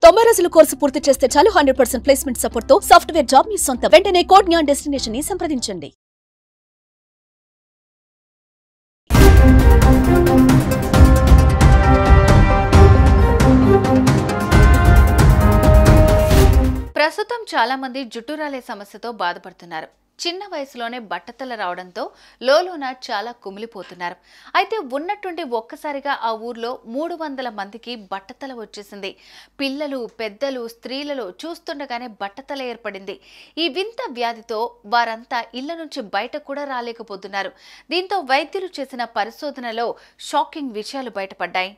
90 రోజుల కోర్సు పూర్తి చేస్తే చాలు 100% ప్లేస్మెంట్ సపోర్ట్ తో సాఫ్ట్వేర్ జాబ్ మీ సొంతం. వెంటనే కోడ్ జ్ఞాన్ డెస్టినేషన్ ని సంప్రదించండి. ప్రస్తుతం చాలా మంది జుట్టు రాలే సమస్యతో బాధపడుతున్నారు. చిన్న వయసులోనే బట్టతల రావడంతో లోలోన చాలా కుమిలిపోతున్నారు. అయితే ఉన్నట్టుండి ఒక్కసారిగా ఆ ఊర్లో 300 మందికి బట్టతల వచ్చేసింది. పిల్లలు, పెద్దలు, స్త్రీలలో చూస్తుండగానే బట్టతల ఏర్పడింది. ఈ వింత వ్యాధితో వారంతా ఇళ్ల నుంచి బయట కూడా రాలేకపోతున్నారు. దీంతో వైద్యులు చేసిన పరిశోధనలో షాకింగ్ విషయాలు బయటపడ్డాయి.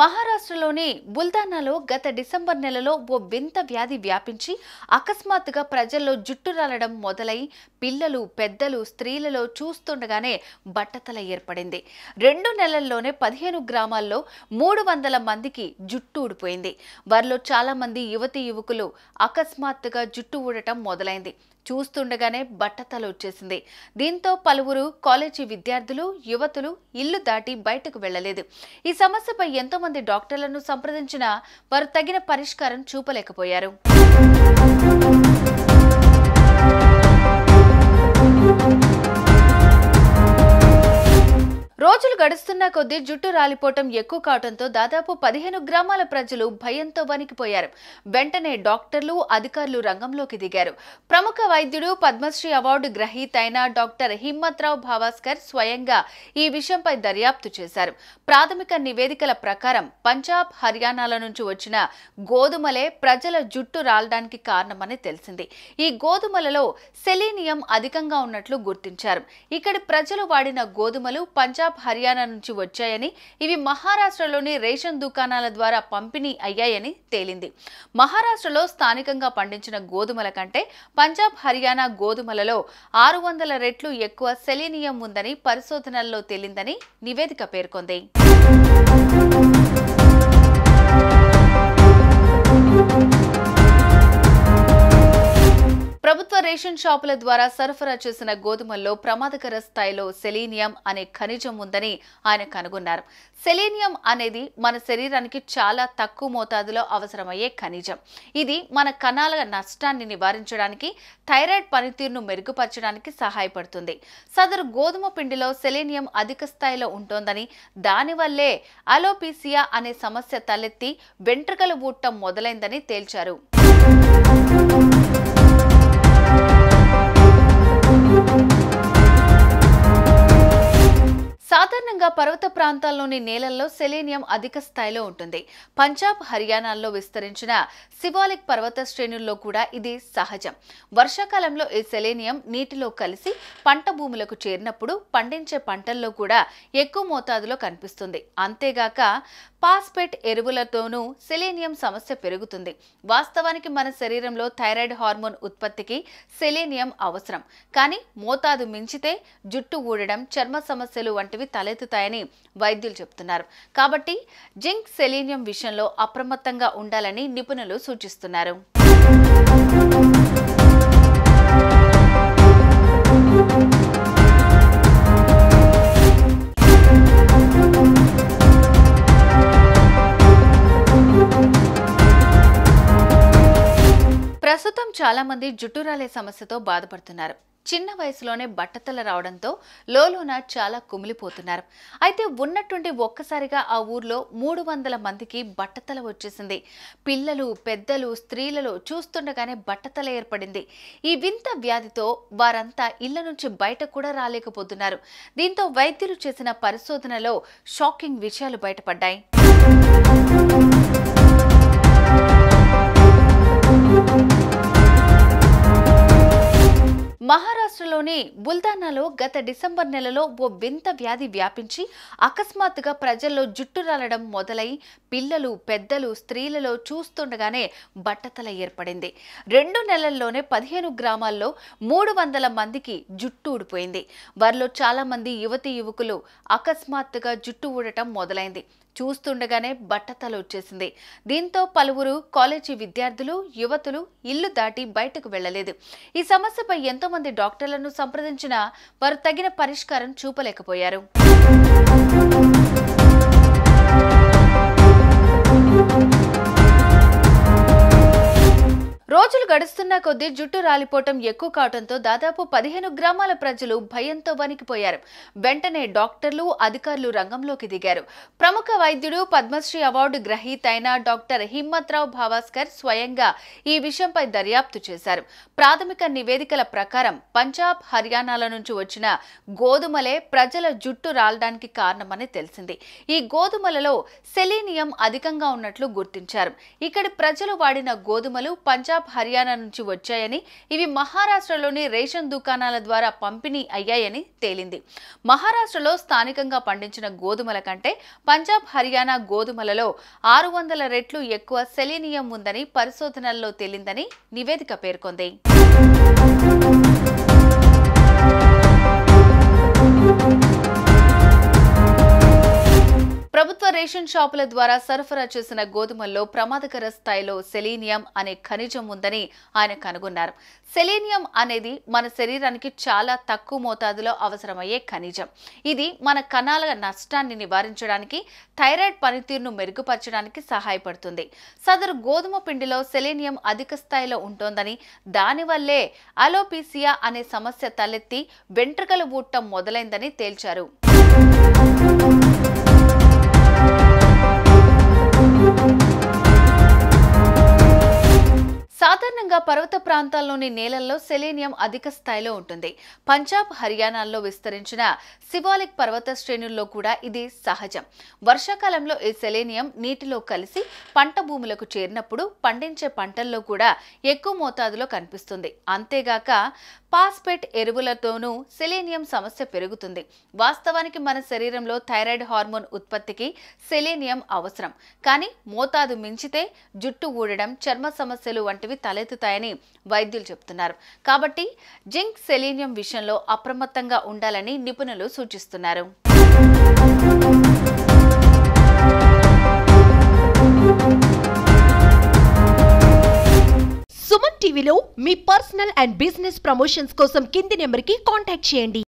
మహారాష్ట్రలోని బుల్దానాలో గత డిసెంబర్ నెలలో ఓ వింత వ్యాధి వ్యాపించి అకస్మాత్తుగా ప్రజల్లో జుట్టు రాలడం మొదలై పిల్లలు, పెద్దలు, స్త్రీలలో చూస్తుండగానే బట్టతల ఏర్పడింది. 2 నెలల్లోనే 15 గ్రామాల్లో 300 మందికి జుట్టు ఊడిపోయింది. వారిలో చాలా మంది యువతీ యువకులు అకస్మాత్తుగా జుట్టు ఊడటం మొదలైంది. చూస్తుండగానే బట్టతల వచ్చేసింది. దీంతో పలువురు కాలేజీ విద్యార్థులు, యువతులు ఇల్లు దాటి బయటకు వెళ్లలేదు. ఈ సమస్యపై ఎంతో మంది డాక్టర్లను సంప్రదించినా వారు తగిన పరిష్కారం చూపలేకపోయారు. రోజులు గడుస్తున్న కొద్దీ జుట్టు రాలిపోవటం ఎక్కువ కావడంతో దాదాపు 15 గ్రామాల ప్రజలు భయంతో వణికిపోయారు. వెంటనే డాక్టర్లు, అధికారులు రంగంలోకి దిగారు. ప్రముఖ వైద్యుడు, పద్మశ్రీ అవార్డు గ్రహీత అయిన డాక్టర్ హిమ్మత్రావు భావాస్కర్ స్వయంగా ఈ విషయంపై దర్యాప్తు చేశారు. ప్రాథమిక నివేదికల ప్రకారం పంజాబ్, హర్యానాల నుంచి వచ్చిన గోధుమలే ప్రజల జుట్టు రాలడానికి కారణమని తెలిసింది. ఈ గోధుమలలో సెలీనియం అధికంగా ఉన్నట్లు గుర్తించారు. ఇక్కడి ప్రజలు వాడిన గోధుమలు పంజాబ్, హర్యానా నుంచి వచ్చాయని, ఇవి మహారాష్ట్రలోని రేషన్ దుకాణాల ద్వారా పంపిణీ అయ్యాయని తేలింది. మహారాష్ట్రలో స్థానికంగా పండించిన గోధుమల కంటే పంజాబ్, హర్యానా గోధుమలలో 600 రెట్లు ఎక్కువ సెలీనియం ఉందని పరిశోధనల్లో తేలిందని నివేదిక పేర్కొంది. ప్రభుత్వ రేషన్ షాపుల ద్వారా సరఫరా చేసిన గోధుమల్లో ప్రమాదకర స్థాయిలో సెలీనియం అనే ఖనిజం ఉందని ఆయన కనుగొన్నారు. సెలీనియం అనేది మన శరీరానికి చాలా తక్కువ మోతాదులో అవసరమయ్యే ఖనిజం. ఇది మన కణాల నష్టాన్ని నివారించడానికి, థైరాయిడ్ పనితీరును మెరుగుపరచడానికి సహాయపడుతుంది. సదరు గోధుమ పిండిలో సెలీనియం అధిక స్థాయిలో ఉంటోందని, దానివల్లే అలోపీసియా అనే సమస్య తలెత్తి వెంట్రుకలు ఊడటం మొదలైందని తేల్చారు. సాధారణంగా పర్వత ప్రాంతాల్లోని నేలల్లో సెలీనియం అధిక స్థాయిలో ఉంటుంది. పంజాబ్, హర్యానాల్లో విస్తరించిన సివాలిక్ పర్వత శ్రేణుల్లో కూడా ఇది సహజం. వర్షాకాలంలో ఈ సెలీనియం నీటిలో కలిసి పంట భూములకు చేరినప్పుడు పండించే పంటల్లో కూడా ఎక్కువ మోతాదులో కనిపిస్తుంది. అంతేగాక ఫాస్ఫేట్ ఎరువులతోనూ సెలీనియం సమస్య పెరుగుతుంది. వాస్తవానికి మన శరీరంలో థైరాయిడ్ హార్మోన్ ఉత్పత్తికి సెలీనియం అవసరం. కానీ మోతాదు మించితే జుట్టు ఊడడం, చర్మ సమస్యలు వంటివి తలెత్తుతాయని వైద్యులు చెబుతున్నారు. కాబట్టి జింక్, సెలీనియం విషయంలో అప్రమత్తంగా ఉండాలని నిపుణులు సూచిస్తున్నారు. ప్రస్తుతం చాలా మంది జుట్టు రాలే సమస్యతో బాధపడుతున్నారు. చిన్న వయసులోనే బట్టతల రావడంతో లోలోన చాలా కుమిలిపోతున్నారు. అయితే ఉన్నట్టుండి ఒక్కసారిగా ఆ ఊర్లో 300 మందికి బట్టతల వచ్చేసింది. పిల్లలు, పెద్దలు, స్త్రీలలో చూస్తుండగానే బట్టతల ఏర్పడింది. ఈ వింత వ్యాధితో వారంతా ఇళ్ల నుంచి బయట కూడా రాలేకపోతున్నారు. దీంతో వైద్యులు చేసిన పరిశోధనలో షాకింగ్ విషయాలు బయటపడ్డాయి. మహారాష్ట్రలోని బుల్దానాలో గత డిసెంబర్ నెలలో ఓ వింత వ్యాధి వ్యాపించి అకస్మాత్తుగా ప్రజల్లో జుట్టు రాలడం మొదలై పిల్లలు, పెద్దలు, స్త్రీలలో చూస్తుండగానే బట్టతల ఏర్పడింది. 2 నెలల్లోనే 15 గ్రామాల్లో 300 మందికి జుట్టు ఊడిపోయింది. వారిలో చాలా మంది యువతీ యువకులు అకస్మాత్తుగా జుట్టు ఊడటం మొదలైంది. చూస్తుండగానే బట్టతల వచ్చేసింది. దీంతో పలువురు కాలేజీ విద్యార్థులు, యువతులు ఇల్లు దాటి బయటకు వెళ్లలేదు. ఈ సమస్యపై ఎంతో మంది డాక్టర్లను సంప్రదించినా వారు తగిన పరిష్కారం చూపలేకపోయారు. రోజులు గడుస్తున్న కొద్దీ జుట్టు రాలిపోవటం ఎక్కువ కావడంతో దాదాపు 15 గ్రామాల ప్రజలు భయంతో వణికిపోయారు. వెంటనే డాక్టర్లు, అధికారులు రంగంలోకి దిగారు. ప్రముఖ వైద్యుడు, పద్మశ్రీ అవార్డు గ్రహీత అయిన డాక్టర్ హిమ్మత్రావు భావాస్కర్ స్వయంగా ఈ విషయంపై దర్యాప్తు చేశారు. ప్రాథమిక నివేదికల ప్రకారం పంజాబ్, హర్యానాల నుంచి వచ్చిన గోధుమలే ప్రజల జుట్టు రాలడానికి కారణమని తెలిసింది. ఈ గోధుమలలో సెలీనియం అధికంగా ఉన్నట్లు గుర్తించారు. ఇక్కడి ప్రజలు వాడిన గోధుమలు పంజాబ్, హర్యానా నుంచి వచ్చాయని, ఇవి మహారాష్ట్రలోని రేషన్ దుకాణాల ద్వారా పంపిణీ అయ్యాయని తేలింది. మహారాష్ట్రలో స్థానికంగా పండించిన గోధుమల కంటే పంజాబ్, హర్యానా గోధుమలలో 600 రెట్లు ఎక్కువ సెలీనియం ఉందని పరిశోధనల్లో తేలిందని నివేదిక పేర్కొంది. ప్రభుత్వ రేషన్ షాపుల ద్వారా సరఫరా చేసిన గోధుమల్లో ప్రమాదకర స్థాయిలో సెలీనియం అనే ఖనిజం ఉందని ఆయన కనుగొన్నారు. సెలీనియం అనేది మన శరీరానికి చాలా తక్కువ మోతాదులో అవసరమయ్యే ఖనిజం. ఇది మన కణాల నష్టాన్ని నివారించడానికి, థైరాయిడ్ పనితీరును మెరుగుపరచడానికి సహాయపడుతుంది. సదరు గోధుమ పిండిలో సెలీనియం అధిక స్థాయిలో ఉంటోందని, దానివల్లే అలోపీసియా అనే సమస్య తలెత్తి వెంట్రుకలు ఊడటం మొదలైందని తేల్చారు. సాధారణంగా పర్వత ప్రాంతాల్లోని నేలల్లో సెలీనియం అధిక స్థాయిలో ఉంటుంది. పంజాబ్, హర్యానాల్లో విస్తరించిన సివాలిక్ పర్వత శ్రేణుల్లో కూడా ఇది సహజం. వర్షాకాలంలో ఈ సెలీనియం నీటిలో కలిసి పంట భూములకు చేరినప్పుడు పండించే పంటల్లో కూడా ఎక్కువ మోతాదులో కనిపిస్తుంది. అంతేగాక ఫాస్ఫేట్ ఎరువులతోనూ సెలీనియం సమస్య పెరుగుతుంది. వాస్తవానికి మన శరీరంలో థైరాయిడ్ హార్మోన్ ఉత్పత్తికి సెలీనియం అవసరం. కానీ మోతాదు మించితే జుట్టు ఊడడం, చర్మ సమస్యలు వంటివి తలెత్తుతాయని వైద్యులు చెబుతున్నారు. కాబట్టి జింక్, సెలీనియం విషయంలో అప్రమత్తంగా ఉండాలని నిపుణులు సూచిస్తున్నారు. సుమన్ టీవీలో మీ పర్సనల్ అండ్ బిజినెస్ ప్రమోషన్స్ కోసం కింది నెంబర్కి కాంటాక్ట్ చేయండి.